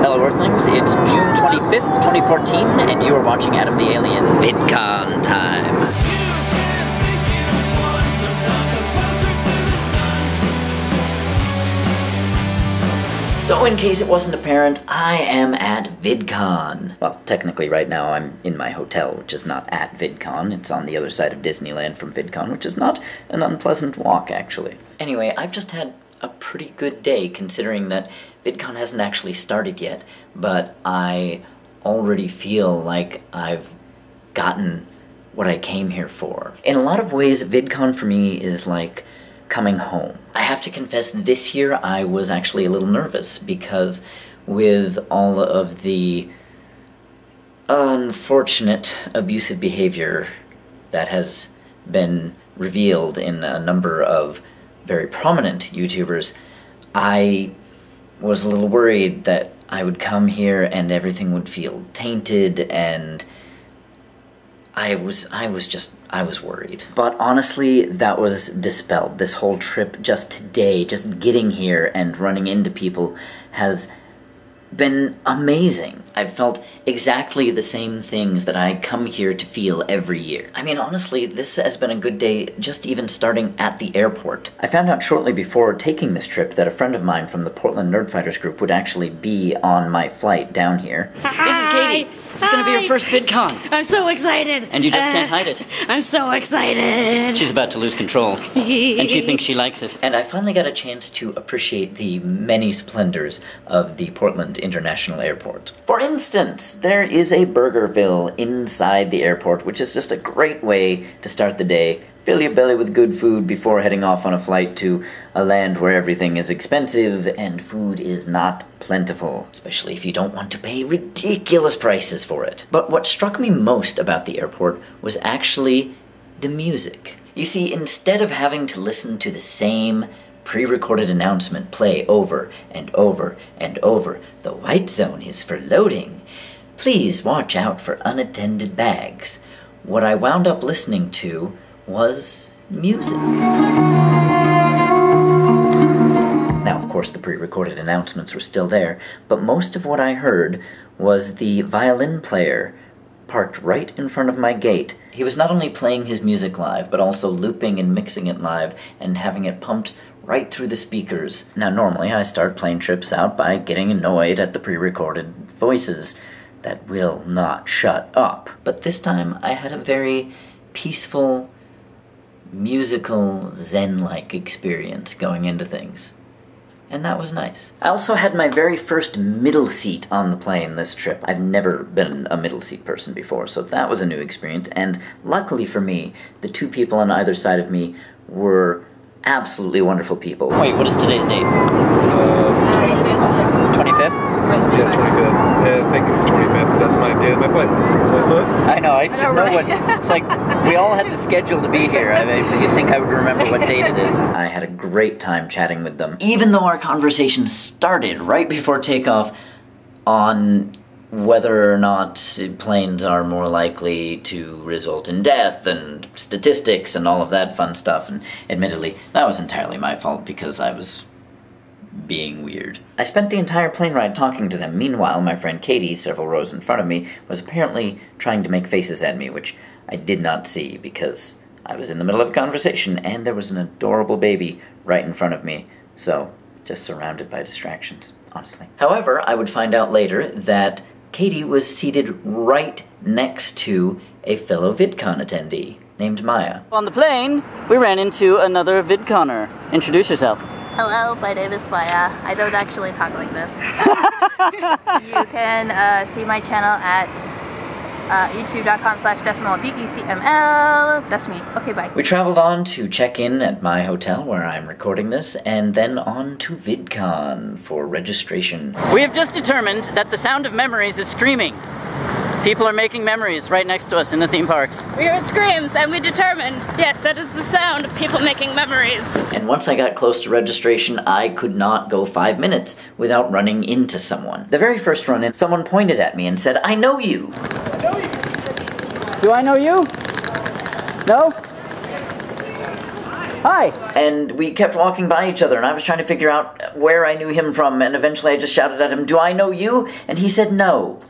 Hello Earthlings, it's June 25th, 2014, and you are watching Adam the Alien VidCon time. So in case it wasn't apparent, I am at VidCon. Well, technically right now I'm in my hotel, which is not at VidCon. It's on the other side of Disneyland from VidCon, which is not an unpleasant walk, actually. Anyway, I've just had a pretty good day, considering that VidCon hasn't actually started yet, but I already feel like I've gotten what I came here for. In a lot of ways, VidCon for me is like coming home. I have to confess, this year I was actually a little nervous, because with all of the unfortunate abusive behavior that has been revealed in a number of very prominent YouTubers, I was a little worried that I would come here and everything would feel tainted, and I was worried. But honestly, that was dispelled. This whole trip just today, just getting here and running into people has been amazing. I've felt exactly the same things that I come here to feel every year. I mean, honestly, this has been a good day just even starting at the airport. I found out shortly before taking this trip that a friend of mine from the Portland Nerdfighters group would actually be on my flight down here. This is Katie. It's gonna be your first VidCon. I'm so excited. And you just can't hide it. I'm so excited. She's about to lose control. And she thinks she likes it. And I finally got a chance to appreciate the many splendors of the Portland International Airport. For instance, there is a Burgerville inside the airport, which is just a great way to start the day. Fill your belly with good food before heading off on a flight to a land where everything is expensive and food is not plentiful, especially if you don't want to pay ridiculous prices for it. But what struck me most about the airport was actually the music. You see, instead of having to listen to the same pre-recorded announcement play over and over and over, "The white zone is for loading. Please watch out for unattended bags," what I wound up listening to was music. Now, of course, the pre-recorded announcements were still there, but most of what I heard was the violin player parked right in front of my gate. He was not only playing his music live, but also looping and mixing it live and having it pumped right through the speakers. Now, normally I start playing trips out by getting annoyed at the pre-recorded voices that will not shut up. But this time I had a very peaceful, musical, zen-like experience going into things. And that was nice. I also had my very first middle seat on the plane this trip. I've never been a middle seat person before, so that was a new experience, and luckily for me, the two people on either side of me were absolutely wonderful people. Wait, what is today's date? 25th? Yeah, 25th. Yeah, I think it's 25th, so that's my day of my flight. So, I know, I should know what, it's like, we all had to schedule to be here. I mean, you'd think I would remember what date it is. I had a great time chatting with them, even though our conversation started right before takeoff on whether or not planes are more likely to result in death and statistics and all of that fun stuff, and admittedly, that was entirely my fault because I was being weird. I spent the entire plane ride talking to them. Meanwhile, my friend Katie, several rows in front of me, was apparently trying to make faces at me, which I did not see because I was in the middle of a conversation and there was an adorable baby right in front of me, so just surrounded by distractions, honestly. However, I would find out later that Katie was seated right next to a fellow VidCon attendee named Maya. On the plane, we ran into another VidConer. Introduce yourself. Hello, my name is Maya. I don't actually talk like this. You can see my channel at youtube.com/decimal, That's me. Okay, bye. We traveled on to check in at my hotel where I'm recording this, and then on to VidCon for registration. We have just determined that the sound of memories is screaming. People are making memories right next to us in the theme parks. We heard screams and we determined, yes, that is the sound of people making memories. And once I got close to registration, I could not go 5 minutes without running into someone. The very first run-in, someone pointed at me and said, "I know you." I know you. Do I know you? No? Hi. And we kept walking by each other, and I was trying to figure out where I knew him from, and eventually I just shouted at him, "Do I know you?" And he said no.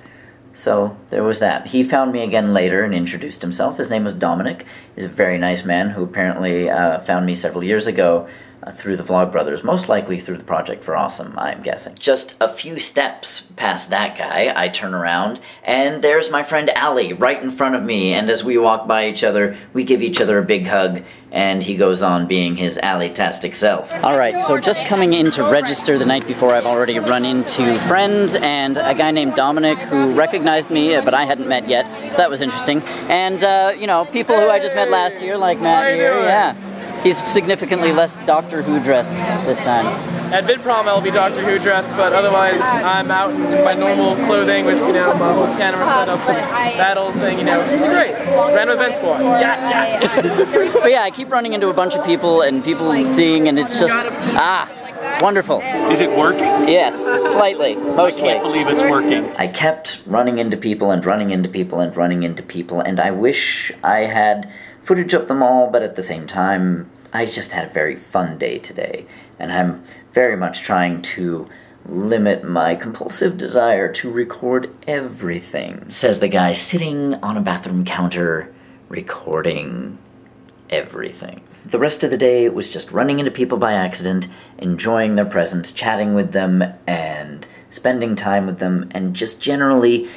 So there was that. He found me again later and introduced himself. His name was Dominic. He's a very nice man who apparently found me several years ago through the Vlogbrothers, most likely through the Project for Awesome, I'm guessing. Just a few steps past that guy, I turn around, and there's my friend Allie right in front of me, and as we walk by each other, we give each other a big hug, and he goes on being his Allie-tastic self. Alright, so just coming in to register the night before, I've already run into friends and a guy named Dominic who recognized me, but I hadn't met yet, so that was interesting. And, you know, people who I just met last year, like Matt here, yeah. He's significantly less Doctor Who dressed this time. At VidProm I'll be Doctor Who dressed, but otherwise I'm out in my normal clothing with, you know, my whole camera setup, battles thing, you know, it's gonna be great. Random event squad. Yeah. But yeah, I keep running into a bunch of people and people seeing, and it's just, it's wonderful. Is it working? Yes, slightly, mostly. I can't believe it's working. I kept running into people and running into people and running into people, and I wish I had footage of them all, but at the same time, I just had a very fun day today, and I'm very much trying to limit my compulsive desire to record everything, says the guy sitting on a bathroom counter recording everything. The rest of the day was just running into people by accident, enjoying their presence, chatting with them, and spending time with them, and just generally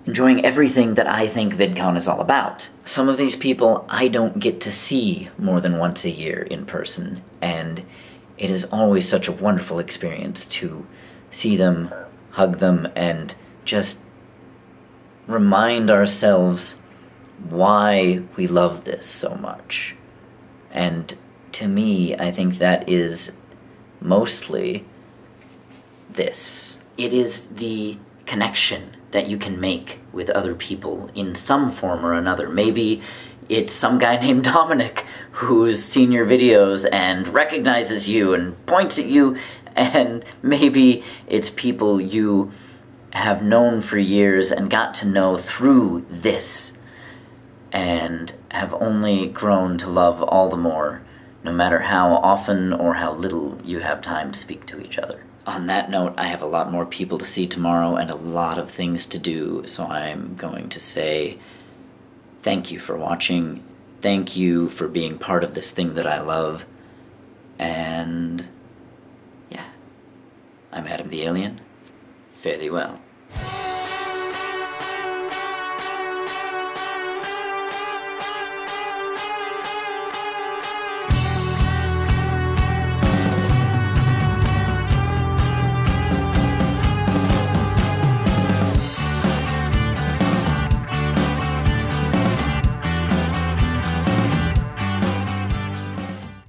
enjoying everything that I think VidCon is all about. Some of these people I don't get to see more than once a year in person, and it is always such a wonderful experience to see them, hug them, and just remind ourselves why we love this so much. And to me, I think that is mostly this. It is the connection that you can make with other people in some form or another. Maybe it's some guy named Dominic who's seen your videos and recognizes you and points at you, and maybe it's people you have known for years and got to know through this and have only grown to love all the more, no matter how often or how little you have time to speak to each other. On that note, I have a lot more people to see tomorrow and a lot of things to do, so I'm going to say thank you for watching, thank you for being part of this thing that I love, and yeah, I'm Adam the Alien. Fare thee well.